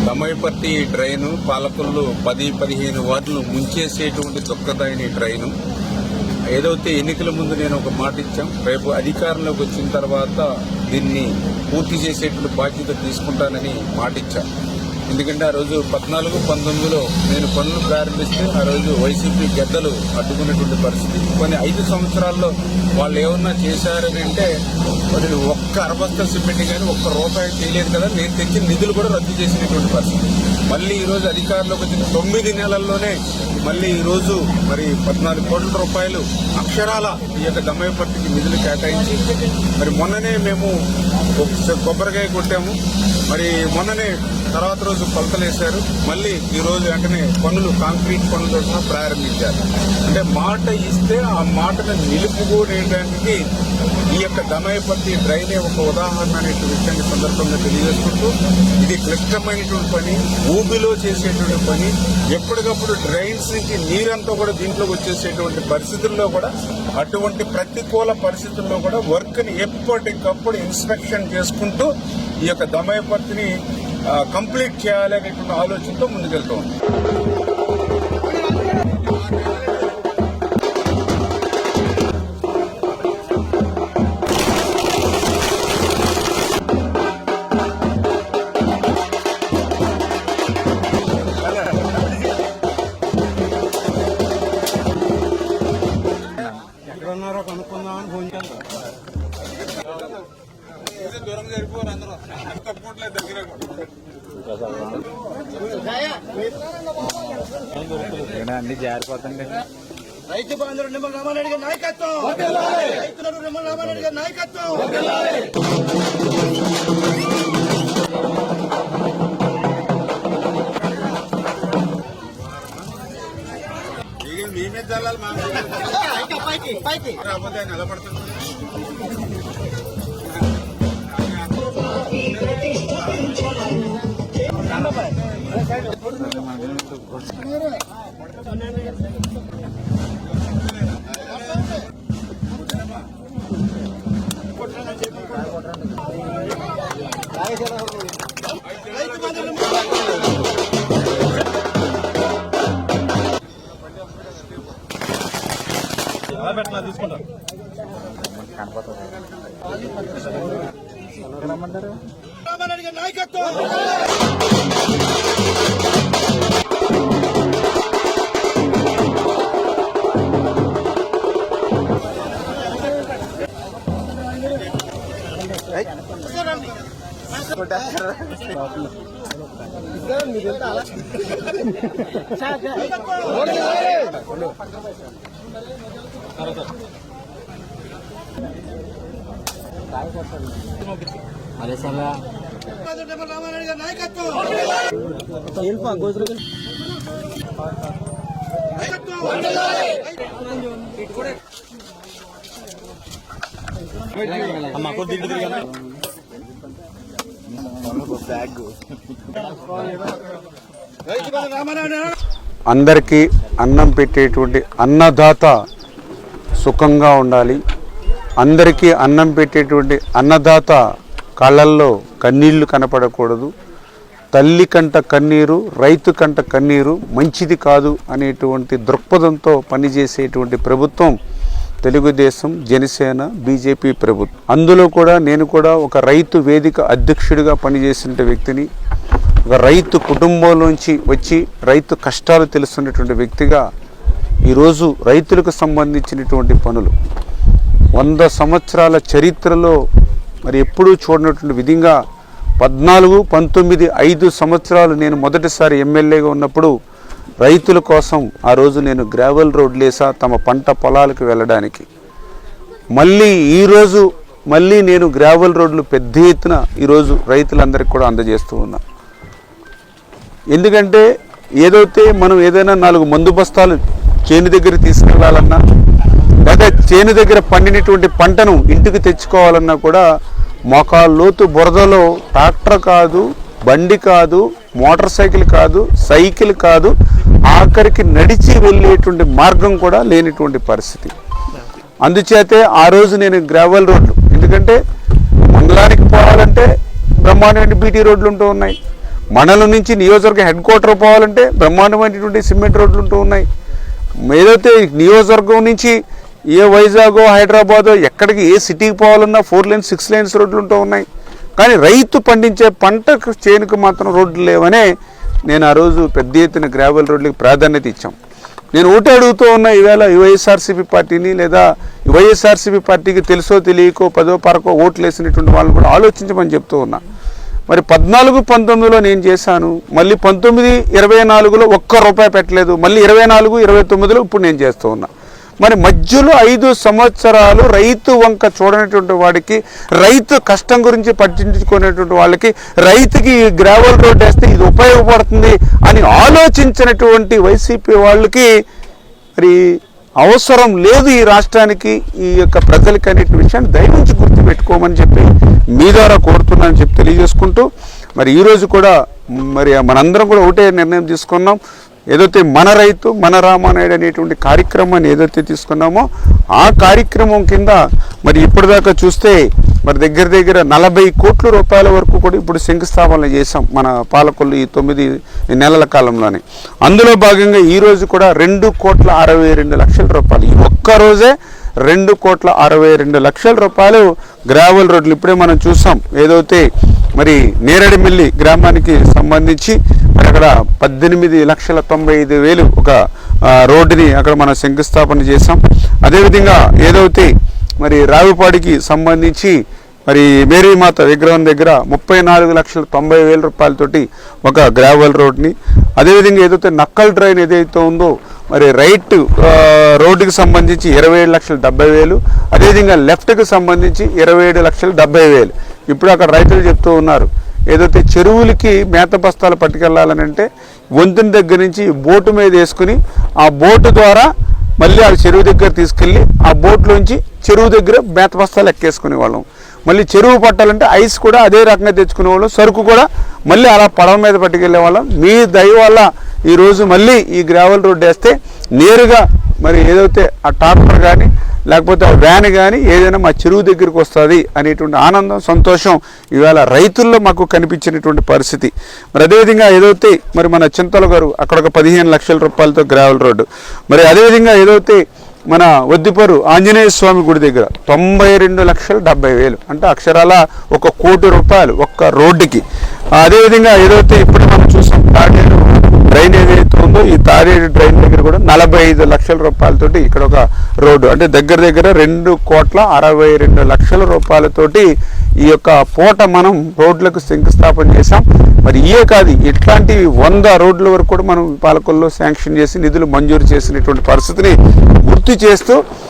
దమయపర్తి train పాలకులు 10-15 వార్డులు ముంచేసేటువంటి దుఃఖదాయని train. ఏదైతే ఎన్నికల ముందు నేను ఒక మాట ఇచ్చాం, రేపు అధికారంలోకి వచ్చిన తర్వాత దీన్ని పూర్తి చేసేటువంటి బాధ్యత తీసుకుంటానని మాట ఇచ్చాం. ఎందుకంటే ఆ రోజు 14-19లో నేను పనులు ప్రారంభిస్తే ఆ రోజు వైసీపీ గద్దలు అడ్డుకున్నటువంటి పరిస్థితి. కొన్ని 5 సంవత్సరాల్లో వాళ్ళు ఏమన్నా చేశారని అంటే మరి ఒక్క అరబస్తా సిమెంట్ కానీ ఒక్క రూపాయి చేయలేదు కదా. నేను తెచ్చిన నిధులు కూడా రద్దు చేసినటువంటి పరిస్థితి. మళ్ళీ ఈ రోజు అధికారంలోకి వచ్చిన 9 నెలల్లోనే మళ్ళీ ఈ రోజు మరి 14 కోట్ల రూపాయలు అక్షరాల ఈ యొక్క దమయపర్తికి నిధులు కేటాయించి మరి మొన్ననే మేము కొబ్బరికాయ కొట్టాము. మరి మొన్ననే తర్వాత రోజు కొలతలేశారు. మళ్ళీ ఈ రోజు వెంటనే పనులు కాంక్రీట్ పనులతో ప్రారంభించారు. అంటే మాట ఇస్తే ఆ మాటను నిలుపుకోవడానికి ఈ యొక్క దమయపర్తి డ్రైనే ఒక ఉదాహరణ అనే విషయాన్ని సందర్భంగా తెలియజేసుకుంటూ, ఇది క్లిష్టమైనటువంటి పని, ఊబిలో చేసేటువంటి పని. ఎప్పటికప్పుడు డ్రైన్స్ నుంచి నీరంతా కూడా దీంట్లోకి వచ్చేసేటువంటి పరిస్థితుల్లో కూడా, అటువంటి ప్రతికూల పరిస్థితుల్లో కూడా వర్క్ ని ఎప్పటికప్పుడు ఇన్స్పెక్షన్ చేసుకుంటూ ఈ యొక్క దమయపర్తిని కంప్లీట్ చేయాలనేటువంటి ఆలోచనతో ముందుకెళ్తూ ఉంది. ఎక్కడున్నారో కనుక్కుందామని ఫోన్ చేస్తాను. దూరం జరిపోరు అందరూ తప్పట్లేదు దగ్గర అన్ని జారిపోతుంది. రైతు బాంధవుడు నిమ్మల రామారెడ్డి గారి నాయకత్వం, రైతులు నిమ్మల రామారెడ్డి గారి నాయకత్వం. మేమే చల్లాలి, రాకపోతే నిలబడుతుంది. తీసుకుంటారు రామారెడ్డి గారి నాయకత్వం. అదే సార్ రామారెడ్డి గారి నాయకత్వం. అందరికీ అన్నం పెట్టేటువంటి అన్నదాత సుఖంగా ఉండాలి. అందరికీ అన్నం పెట్టేటువంటి అన్నదాత కళ్ళల్లో కన్నీళ్లు కనపడకూడదు. తల్లి కంట కన్నీరు, రైతు కంట కన్నీరు మంచిది కాదు అనేటువంటి దృక్పథంతో పనిచేసేటువంటి ప్రభుత్వం తెలుగుదేశం, జనసేన, బీజేపీ ప్రభుత్వం. అందులో కూడా నేను కూడా ఒక రైతు వేదిక అధ్యక్షుడిగా పనిచేసిన వ్యక్తిని, ఒక రైతు కుటుంబంలోంచి వచ్చి రైతు కష్టాలు తెలుస్తున్నటువంటి వ్యక్తిగా ఈరోజు రైతులకు సంబంధించినటువంటి పనులు 100 సంవత్సరాల చరిత్రలో మరి ఎప్పుడూ చూడనటువంటి విధంగా 14, 19, 5 సంవత్సరాలు నేను మొదటిసారి ఎమ్మెల్యేగా ఉన్నప్పుడు రైతుల కోసం ఆ రోజు నేను గ్రావెల్ రోడ్లు వేసా తమ పంట పొలాలకు వెళ్ళడానికి. ఈరోజు నేను గ్రావెల్ రోడ్లు పెద్ద ఎత్తున ఈరోజు రైతులందరికీ కూడా అందజేస్తూ ఉన్నా. ఎందుకంటే మనం ఏదైనా 4 మందు బస్తాలు చేను దగ్గర తీసుకెళ్లాలన్నా, లేదా చేను దగ్గర పండినటువంటి పంటను ఇంటికి తెచ్చుకోవాలన్నా కూడా మోకాళ్ళ లోతు బురదలో ట్రాక్టర్ కాదు, బండి కాదు, మోటార్ సైకిల్ కాదు, సైకిల్ కాదు, ఆఖరికి నడిచి వెళ్ళేటువంటి మార్గం కూడా లేనిటువంటి పరిస్థితి. అందుచేతే ఆ రోజు నేను గ్రావెల్ రోడ్లు, ఎందుకంటే మండలానికి పోవాలంటే బ్రహ్మాండమైన బీటీ రోడ్లు ఉంటూ ఉన్నాయి, మండలం నుంచి నియోజకవర్గ హెడ్ క్వార్టర్ పోవాలంటే బ్రహ్మాండమైనటువంటి సిమెంట్ రోడ్లు ఉంటూ ఉన్నాయి. ఏదైతే నియోజకవర్గం నుంచి ఏ వైజాగో, హైదరాబాదో, ఎక్కడికి ఏ సిటీకి పోవాలన్నా 4 lanes 6 lanes రోడ్లు ఉంటూ ఉన్నాయి. కానీ రైతు పండించే పంటకు చేనుకు మాత్రం రోడ్లు లేవనే నేను ఆ రోజు పెద్ద ఎత్తున గ్రావెల్ రోడ్లకి ప్రాధాన్యత ఇచ్చాం. నేను ఒకటి అడుగుతూ ఉన్నా, ఈవేళ వైఎస్ఆర్సీపీ పార్టీని, లేదా వైఎస్ఆర్సీపీ పార్టీకి తెలుసో తెలియకో 10వ 12 ఓట్లు వేసినటువంటి వాళ్ళని కూడా ఆలోచించమని చెప్తూ ఉన్నా. మరి 14, 19లో నేను చేశాను, మళ్ళీ 19, 24లో ₹1 పెట్టలేదు, మళ్ళీ 24, 29లో ఇప్పుడు నేను చేస్తూ ఉన్నా. మరి మధ్యలో 5 సంవత్సరాలు రైతు వంక చూడనటువంటి వాడికి, రైతు కష్టం గురించి పట్టించుకునేటువంటి వాళ్ళకి, రైతుకి ఈ గ్రావెల్ రోడ్ వేస్తే ఇది ఉపయోగపడుతుంది అని ఆలోచించినటువంటి వైసీపీ వాళ్ళకి మరి అవసరం లేదు ఈ రాష్ట్రానికి, ఈ యొక్క ప్రజలకి అనే విషయాన్ని దయవుంచి గుర్తుపెట్టుకోమని చెప్పి మీ ద్వారా కోరుతున్నానని చెప్పి తెలియజేసుకుంటూ, మరి ఈరోజు కూడా మరి మనందరం కూడా ఒకటే నిర్ణయం తీసుకున్నాం. ఏదైతే మన రైతు మన రామానాయుడు అనేటువంటి కార్యక్రమాన్ని ఏదైతే తీసుకున్నామో ఆ కార్యక్రమం కింద మరి ఇప్పటిదాకా చూస్తే మరి దగ్గర 40 కోట్ల రూపాయల వరకు కూడా ఇప్పుడు శంకుస్థాపన చేశాం మన పాలకొల్లు ఈ 9 నెలల కాలంలోనే. అందులో భాగంగా ఈరోజు కూడా ₹2,62,00,000 ఈ ఒక్కరోజే ₹2,62,00,000 గ్రావెల్ రోడ్లు ఇప్పుడే మనం చూసాం. ఏదైతే మరి నేరడిమిల్లి గ్రామానికి సంబంధించి మరి అక్కడ 18,95,000 ఒక రోడ్డుని అక్కడ మనం శంకుస్థాపన చేసాం. అదేవిధంగా ఏదైతే మరి రావిపాడికి సంబంధించి మరి మేరీమాత విగ్రహం దగ్గర 34,90,000 తోటి ఒక గ్రావెల్ రోడ్ని, అదేవిధంగా ఏదైతే నక్కల్ డ్రైన్ ఏదైతే ఉందో మరి రైట్ రోడ్డుకి సంబంధించి 27,70,000, అదేవిధంగా లెఫ్ట్కి సంబంధించి 27,70,000. ఇప్పుడు అక్కడ రైతులు చెప్తూ ఉన్నారు, ఏదైతే చెరువులకి మేత బస్తాలు పట్టుకెళ్ళాలని అంటే వంతుని దగ్గర నుంచి బోటు మీద వేసుకుని ఆ బోటు ద్వారా మళ్ళీ ఆ చెరువు దగ్గర తీసుకెళ్ళి ఆ బోట్లోంచి చెరువు దగ్గర మేత బస్తాలు ఎక్కేసుకునే వాళ్ళం. మళ్ళీ చెరువు పట్టాలంటే ఐస్ కూడా అదే రకంగా తెచ్చుకునే వాళ్ళం, సరుకు కూడా మళ్ళీ అలా పడవ మీద పట్టుకెళ్ళే వాళ్ళం. మీ దయ వల్ల ఈరోజు మళ్ళీ ఈ గ్రావెల్ రోడ్డు వేస్తే నేరుగా మరి ఏదైతే ఆ ట్రాక్టర్ కానీ లేకపోతే ఆ వ్యాన్ కానీ ఏదైనా మా చెరువు దగ్గరికి వస్తుంది అనేటువంటి ఆనందం, సంతోషం ఇవాళ రైతుల్లో మాకు కనిపించినటువంటి పరిస్థితి. మరి అదేవిధంగా ఏదైతే మరి మన చింతల గారు అక్కడ ఒక 15 లక్షల రూపాయలతో గ్రావెల్ రోడ్డు, మరి అదేవిధంగా ఏదైతే మన వద్దిపరు ఆంజనేయ స్వామి గుడి దగ్గర 92,70,000 అంటే అక్షరాల ₹1 కోటి ఒక్క రోడ్డుకి. అదేవిధంగా ఏదైతే ఇప్పుడు మనం చూసాం తాడేడు డ్రైన్ ఏదైతే ఉందో ఈ తాడేడు డ్రైన్ దగ్గర కూడా 45 లక్షల రూపాయలతోటి ఇక్కడ ఒక రోడ్డు, అంటే దగ్గర ₹2,62,00,000 రూపాయలతోటి ఈ యొక్క పూట మనం రోడ్లకు శంకుస్థాపన చేశాం. మరి ఇయే కాదు, ఇట్లాంటి 100 రోడ్ల వరకు కూడా మనం పాలకొల్లో శాంక్షన్ చేసి నిధులు మంజూరు చేసినటువంటి పరిస్థితిని గుర్తు చేస్తూ